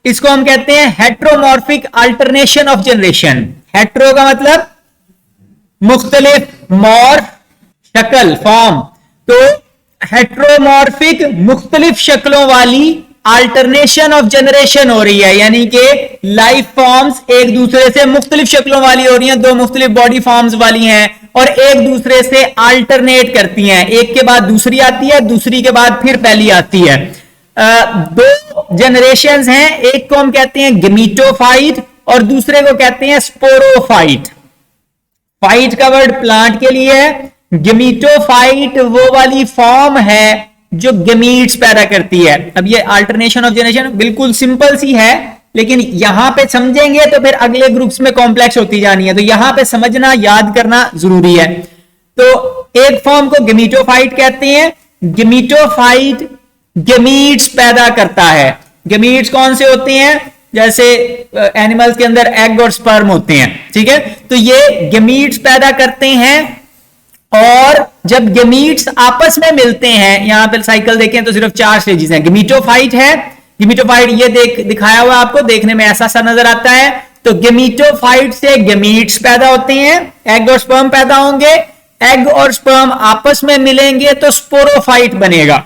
इसको हम कहते हैं heteromorphic alternation of generation. Hetero का मतलब मुख्तलिफ, मॉर्फ शक्ल, फॉर्म, तो हेट्रोमॉर्फिक मुख्तलिफ शक्लों वाली अल्टरनेशन ऑफ जनरेशन हो रही है, यानी कि लाइफ फॉर्म्स एक दूसरे से मुख्तलिफ शक्लों वाली हो रही हैं, दो मुख्तलिफ बॉडी फॉर्म्स वाली हैं और एक दूसरे से अल्टरनेट करती हैं, एक के बाद दूसरी आती है, दूसरी के बाद फिर पहली आती है। दो जनरेशंस हैं, एक को हम कहते हैं गेमीटोफाइट और दूसरे को कहते हैं स्पोरोफाइट। फाइट का वर्ड प्लांट के लिए है, गेमीटोफाइट वो वाली फॉर्म है जो गेमीट्स पैदा करती है। अब ये अल्टरनेशन ऑफ जनरेशन बिल्कुल सिंपल सी है, लेकिन यहां पे समझेंगे तो फिर अगले ग्रुप्स में कॉम्प्लेक्स होती जानी है, तो यहां पे समझना, याद करना जरूरी है। तो एक फॉर्म को गेमीटोफाइट कहते हैं। गेमीटोफाइट गेमीट्स पैदा करता है। गेमीट्स कौन से होते हैं? जैसे एनिमल्स के अंदर एग और स्पर्म होते हैं, ठीक है। तो ये गेमीट्स पैदा करते हैं और जब गेमीट्स आपस में मिलते हैं, यहां पर साइकिल देखें तो सिर्फ 4 स्टेजेस हैं। गेमीटोफाइट है, गेमीटोफाइट ये दिखाया हुआ आपको, देखने में ऐसा सा नजर आता है। तो गेमीटोफाइट से गेमीट्स पैदा होते हैं, एग और स्पर्म पैदा होंगे, एग और स्पर्म आपस में मिलेंगे तो स्पोरोफाइट बनेगा।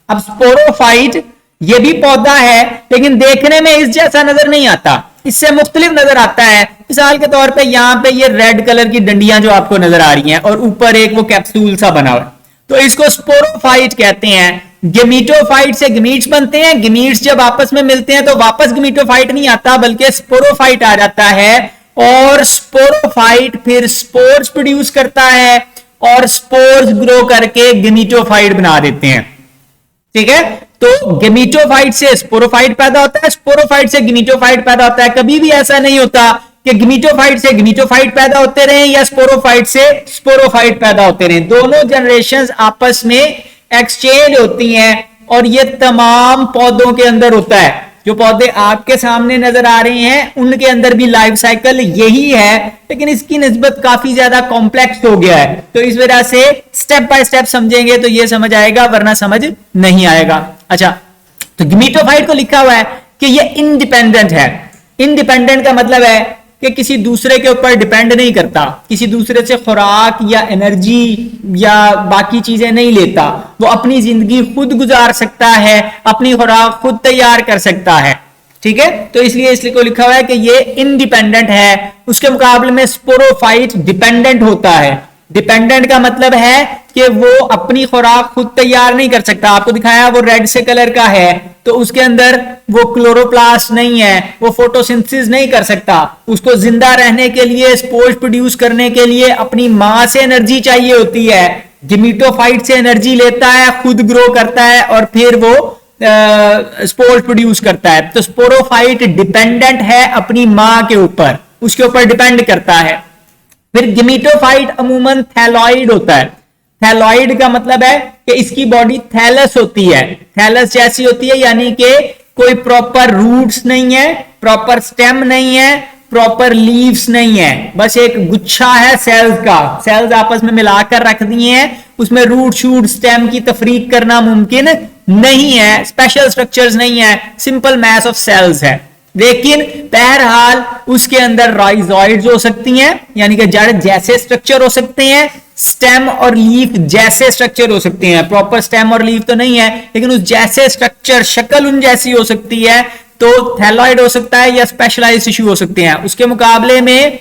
अब स्पोरोफाइट ये भी पौधा है, लेकिन देखने में इस जैसा नजर नहीं आता, इससे मुख्तलिफ नजर आता है। मिसाल के तौर पे यहां पे ये रेड कलर की डंडियां जो आपको नजर आ रही हैं और ऊपर एक वो कैप्सूल सा बना हुआ है, तो इसको स्पोरोफाइट कहते हैं। गेमीटोफाइट से गेमीट्स बनते हैं, गेमीट्स जब आपस में मिलते हैं तो वापस गेमीटोफाइट नहीं आता बल्कि स्पोरोफाइट आ जाता है और स्पोरोफाइट फिर स्पोर्स प्रोड्यूस करता है और स्पोर्स ग्रो करके गेमीटोफाइट बना देते हैं, ठीक है। तो गेमीटोफाइट से स्पोरोफाइट पैदा होता है, स्पोरोफाइट से गेमीटोफाइट पैदा होता है। कभी भी ऐसा नहीं होता कि गेमीटोफाइट से गेमीटोफाइट पैदा होते रहे या स्पोरोफाइट से स्पोरोफाइट पैदा होते रहे। दोनों जनरेशंस आपस में एक्सचेंज होती हैं और ये तमाम पौधों के अंदर होता है। जो पौधे आपके सामने नजर आ रहे हैं उनके अंदर भी लाइफ साइकिल यही है, लेकिन इसकी निस्बत काफी ज्यादा कॉम्प्लेक्स हो गया है। तो इस वजह से स्टेप बाय स्टेप समझेंगे तो ये समझ आएगा, वरना समझ नहीं आएगा। अच्छा, तो गेमीटोफाइट को लिखा हुआ है कि ये इंडिपेंडेंट है। इंडिपेंडेंट का मतलब है कि किसी दूसरे के ऊपर डिपेंड नहीं करता, किसी दूसरे से खुराक या एनर्जी या बाकी चीजें नहीं लेता, वो अपनी जिंदगी खुद गुजार सकता है, अपनी खुराक खुद तैयार कर सकता है, ठीक है। तो इसलिए इसलिए लिखा हुआ है कि ये इंडिपेंडेंट है। उसके मुकाबले में स्पोरोफाइट डिपेंडेंट होता है। डिपेंडेंट का मतलब है कि वो अपनी खुराक खुद तैयार नहीं कर सकता। आपको दिखाया वो रेड से कलर का है, तो उसके अंदर वो क्लोरोप्लास्ट नहीं है, वो फोटोसिंथेसिस नहीं कर सकता। उसको जिंदा रहने के लिए, स्पोर्स प्रोड्यूस करने के लिए अपनी मां से एनर्जी चाहिए होती है। गेमीटोफाइट से एनर्जी लेता है, खुद ग्रो करता है और फिर वो स्पोर्स प्रोड्यूस करता है। तो स्पोरोफाइट डिपेंडेंट है अपनी मां के ऊपर, उसके ऊपर डिपेंड करता है। फिर गेमीटोफाइट अमूमन थैलॉइड होता है। थैलॉइड का मतलब है कि इसकी बॉडी थैलस होती है, थैलस जैसी होती है, यानी कि कोई प्रॉपर रूट्स नहीं है, प्रॉपर स्टेम नहीं है, प्रॉपर लीव्स नहीं है, बस एक गुच्छा है सेल्स का। सेल्स आपस में मिलाकर रख दिए हैं, उसमें रूट शूट स्टेम की तफरीक करना मुमकिन नहीं है, स्पेशल स्ट्रक्चर्स नहीं है, सिंपल मैस ऑफ सेल्स है। लेकिन बहरहाल उसके अंदर राइजॉइड्स हो सकती हैं, यानी कि जड़ जैसे स्ट्रक्चर हो सकते हैं, स्टेम और लीफ जैसे स्ट्रक्चर हो सकते हैं। प्रॉपर स्टेम और लीफ तो नहीं है, लेकिन उस जैसे स्ट्रक्चर, शक्ल उन जैसी हो सकती है, तो थैलॉइड हो सकता है या स्पेशलाइज्ड टिश्यू हो सकते हैं। उसके मुकाबले में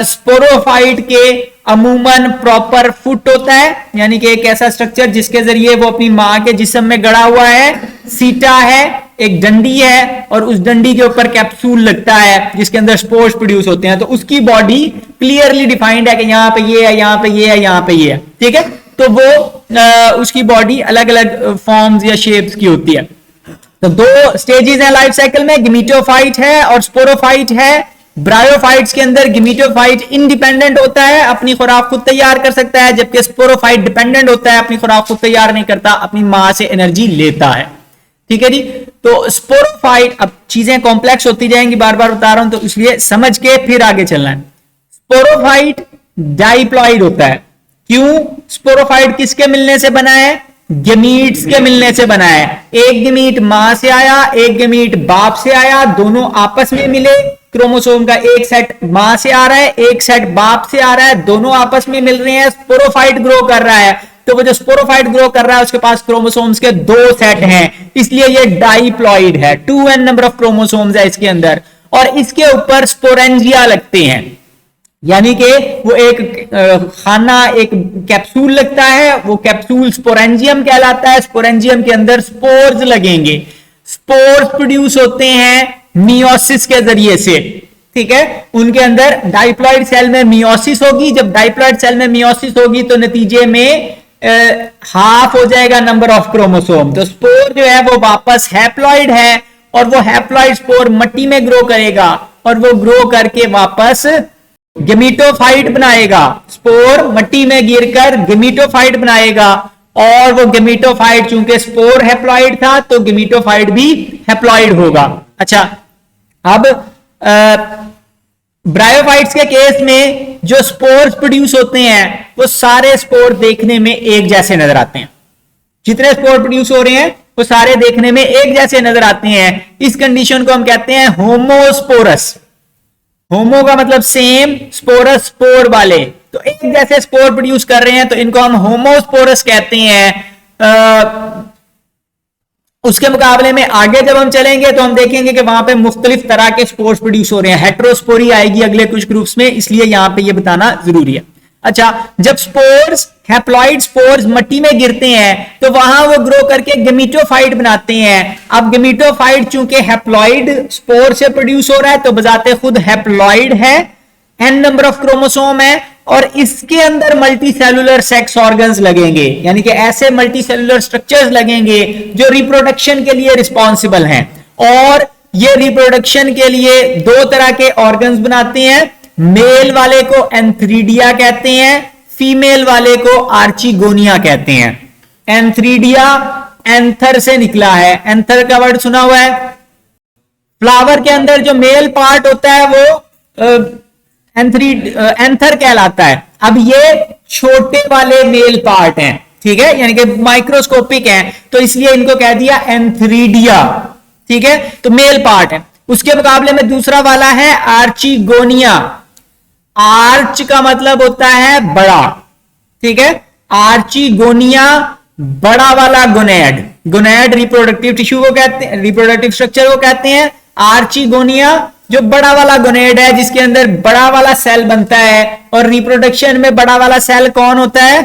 स्पोरोफाइट के अमूमन प्रॉपर फुट होता है, यानी कि एक ऐसा स्ट्रक्चर जिसके जरिए वो अपनी मां के जिस्म में गड़ा हुआ है। सीटा है, एक डंडी है और उस डंडी के ऊपर कैप्सूल लगता है जिसके अंदर स्पोर्स प्रोड्यूस होते हैं। तो उसकी बॉडी क्लियरली डिफाइंड है कि यहां पे ये है, यहां पे ये है, यहां पे ये है, ठीक है। तो वो उसकी बॉडी अलग अलग फॉर्म्स या शेप्स की होती है। तो 2 स्टेजेस हैं लाइफ साइकिल में, गेमीटोफाइट है और स्पोरोफाइट है। ब्रायोफाइट्स के अंदर गेमीटोफाइट इंडिपेंडेंट होता है, अपनी खुराक खुद तैयार कर सकता है, जबकि स्पोरोफाइट डिपेंडेंट होता है, अपनी खुराक खुद तैयार नहीं करता, अपनी मां से एनर्जी लेता है, ठीक है जी। तो स्पोरोफाइट, अब चीजें कॉम्प्लेक्स होती जाएंगी, बार बार बता रहा हूं, तो इसलिए समझ के फिर आगे चलना है। स्पोरोफाइट डाइप्लॉइड होता है। क्यों? स्पोरोफाइट किसके मिलने से बना है? गेमीट्स के मिलने से बना है। एक गेमीट मां से आया, एक गेमीट बाप से आया, दोनों आपस में मिले, क्रोमोसोम का एक सेट मां से आ रहा है, एक सेट बाप से आ रहा है, दोनों आपस में मिल रहे हैं, स्पोरोफाइट ग्रो कर रहा है। तो वो जो स्पोरोफाइट ग्रो कर रहा है उसके पास क्रोमोसोम्स के 2 सेट हैं, इसलिए ये डाइप्लॉइड है। 2n नंबर ऑफ क्रोमोसोम्स है इसके अंदर, और इसके ऊपर स्पोरेंजिया लगते हैं, यानी कि वो एक खाना, एक कैप्सूल लगता है, वो कैप्सूल स्पोरेंजियम कहलाता है। स्पोरेंजियम के अंदर स्पोर्स लगेंगे। स्पोर्स प्रोड्यूस होते हैं मियोसिस के जरिए से, ठीक है। उनके अंदर डाइप्लॉइड सेल में मियोसिस होगी। जब डाइप्लॉइड सेल में मियोसिस होगी तो नतीजे में हाफ हो जाएगा नंबर ऑफ क्रोमोसोम। तो स्पोर जो है वो वापस हैप्लॉइड है, और वो हैप्लॉइड स्पोर मिट्टी में ग्रो करेगा, और वो ग्रो करके वापस गेमीटोफाइट बनाएगा। स्पोर मिट्टी में गिरकर गेमीटोफाइट बनाएगा, और वो गेमीटोफाइट चूंकि स्पोर हैप्लॉइड था तो गेमीटोफाइट भी हैप्लॉइड होगा। अच्छा, अब ब्रायोफाइट्स के केस में जो स्पोर्स प्रोड्यूस होते हैं वो सारे स्पोर देखने में एक जैसे नजर आते हैं। जितने स्पोर प्रोड्यूस हो रहे हैं वो सारे देखने में एक जैसे नजर आते हैं। इस कंडीशन को हम कहते हैं होमोस्पोरस। होमो का मतलब सेम, स्पोरस स्पोर वाले, तो एक जैसे स्पोर प्रोड्यूस कर रहे हैं, तो इनको हम होमोस्पोरस कहते हैं। उसके मुकाबले में आगे जब हम चलेंगे तो हम देखेंगे कि वहां पे मुख्तलिफ तरह के स्पोर्स प्रोड्यूस हो रहे हैं। हेट्रोस्पोरी आएगी अगले कुछ ग्रुप्स में, इसलिए यहां पे ये बताना जरूरी है। अच्छा, जब स्पोर्स, हैप्लॉइड स्पोर्स मिट्टी में गिरते हैं तो वहां वो ग्रो करके गेमीटोफाइट बनाते हैं। अब गेमीटोफाइट चूंकि हैप्लॉइड स्पोर से प्रोड्यूस हो रहा है तो बजाते खुद हैप्लॉइड है, n नंबर ऑफ क्रोमोसोम है, और इसके अंदर मल्टी सेलुलर सेक्स ऑर्गन्स लगेंगे, यानी कि ऐसे मल्टी सेलुलर स्ट्रक्चर्स लगेंगे जो रिप्रोडक्शन के लिए रिस्पॉन्सिबल हैं। और ये रिप्रोडक्शन के लिए 2 तरह के ऑर्गन्स बनाते हैं। मेल वाले को एंथ्रीडिया कहते हैं, फीमेल वाले को आर्चिगोनिया कहते हैं। एंथ्रीडिया एंथर से निकला है, एंथर का वर्ड सुना हुआ है। फ्लावर के अंदर जो मेल पार्ट होता है वो एंथर कहलाता है। अब ये छोटे वाले मेल पार्ट हैं, ठीक है, यानी कि माइक्रोस्कोपिक हैं, तो इसलिए इनको कह दिया एंथ्रीडिया, ठीक है, तो मेल पार्ट है। उसके मुकाबले में दूसरा वाला है आर्चिगोनिया। आर्च का मतलब होता है बड़ा, ठीक है। आर्चिगोनिया बड़ा वाला गोनेड, गोनेड रिप्रोडक्टिव टिश्यू को कहते हैं, रिप्रोडक्टिव स्ट्रक्चर को कहते हैं। आर्चिगोनिया जो बड़ा वाला गोनेड है, जिसके अंदर बड़ा वाला सेल बनता है, और रिप्रोडक्शन में बड़ा वाला सेल कौन होता है?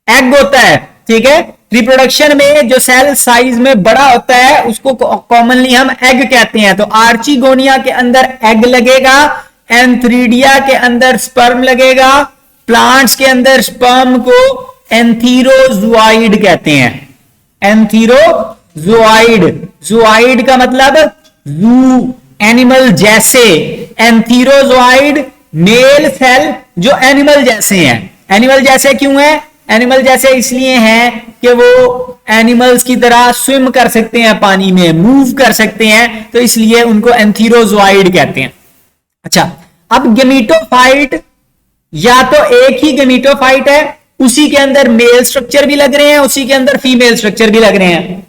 एग होता है, ठीक है। रिप्रोडक्शन में जो सेल साइज में बड़ा होता है उसको कॉमनली हम एग कहते हैं। तो आर्चिगोनिया के अंदर एग लगेगा, एंथ्रीडिया के अंदर स्पर्म लगेगा, प्लांट्स के अंदर स्पर्म को एंथीरोजुआइड कहते हैं। एंथीरोजुआइड, जुआइड का मतलब जू, एनिमल जैसे। एंथीरोजुआइड मेल सेल जो एनिमल जैसे हैं। एनिमल जैसे क्यों है? एनिमल जैसे इसलिए हैं कि वो एनिमल्स की तरह स्विम कर सकते हैं, पानी में मूव कर सकते हैं, तो इसलिए उनको एंथीरोजुआइड कहते हैं। अच्छा, अब गेमीटोफाइट या तो एक ही गेमीटोफाइट है, उसी के अंदर मेल स्ट्रक्चर भी लग रहे हैं, उसी के अंदर फीमेल स्ट्रक्चर भी लग रहे हैं,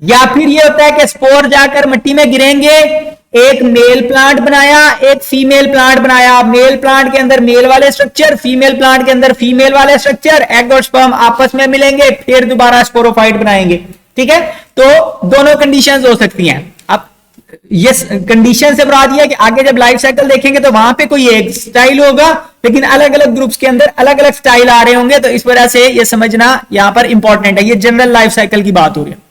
या फिर ये होता है कि स्पोर जाकर मिट्टी में गिरेंगे, एक मेल प्लांट बनाया, एक फीमेल प्लांट बनाया। मेल प्लांट के अंदर मेल वाले स्ट्रक्चर, फीमेल प्लांट के अंदर फीमेल वाले स्ट्रक्चर, एग और स्पर्म आपस में मिलेंगे, फिर दोबारा स्पोरोफाइट बनाएंगे, ठीक है। तो दोनों कंडीशंस हो सकती हैं। अब ये कंडीशन से मुराद है कि आगे जब लाइफ साइकिल देखेंगे तो वहां पे कोई एक स्टाइल होगा, लेकिन अलग अलग ग्रुप्स के अंदर अलग अलग स्टाइल आ रहे होंगे, तो इस वजह से ये समझना यहां पर इंपॉर्टेंट है। ये जनरल लाइफ साइकिल की बात हो रही है।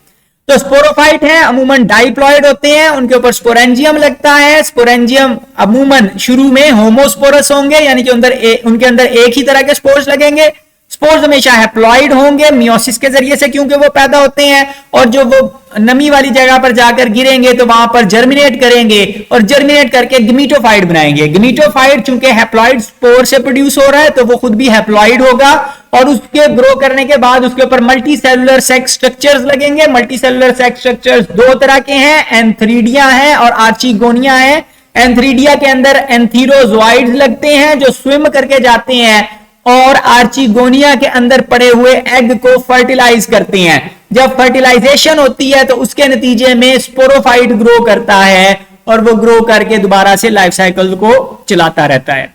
तो स्पोरोफाइट हैं, अमूमन डाइप्लॉइड होते हैं, उनके ऊपर स्पोरेंजियम लगता है। स्पोरेंजियम अमूमन शुरू में होमोस्पोरस होंगे, यानी कि उनके अंदर एक ही तरह के स्पोर्स लगेंगे। स्पोर्स हमेशा हैप्लॉइड होंगे मियोसिस के जरिए से, क्योंकि वो पैदा होते हैं, और जो वो नमी वाली जगह पर जाकर गिरेंगे तो वहां पर जर्मिनेट करेंगे, और जर्मिनेट करके गेमीटोफाइट बनाएंगे। गेमीटोफाइट चूंकि हैप्लॉइड स्पोर से प्रोड्यूस हो रहा है तो वो खुद भी हैप्लॉइड होगा, और उसके ग्रो करने के बाद उसके ऊपर मल्टी सेलुलर सेक्स स्ट्रक्चर्स लगेंगे। मल्टी सेलुलर सेक्स स्ट्रक्चर्स 2 तरह के हैं, एंथ्रीडिया है और आर्चिगोनिया है। एंथ्रीडिया के अंदर एंथीरोजुआइड्स लगते हैं जो स्विम करके जाते हैं, और आर्चिगोनिया के अंदर पड़े हुए एग को फर्टिलाइज करती हैं। जब फर्टिलाइजेशन होती है तो उसके नतीजे में स्पोरोफाइट ग्रो करता है और वो ग्रो करके दोबारा से लाइफ साइकिल को चलाता रहता है।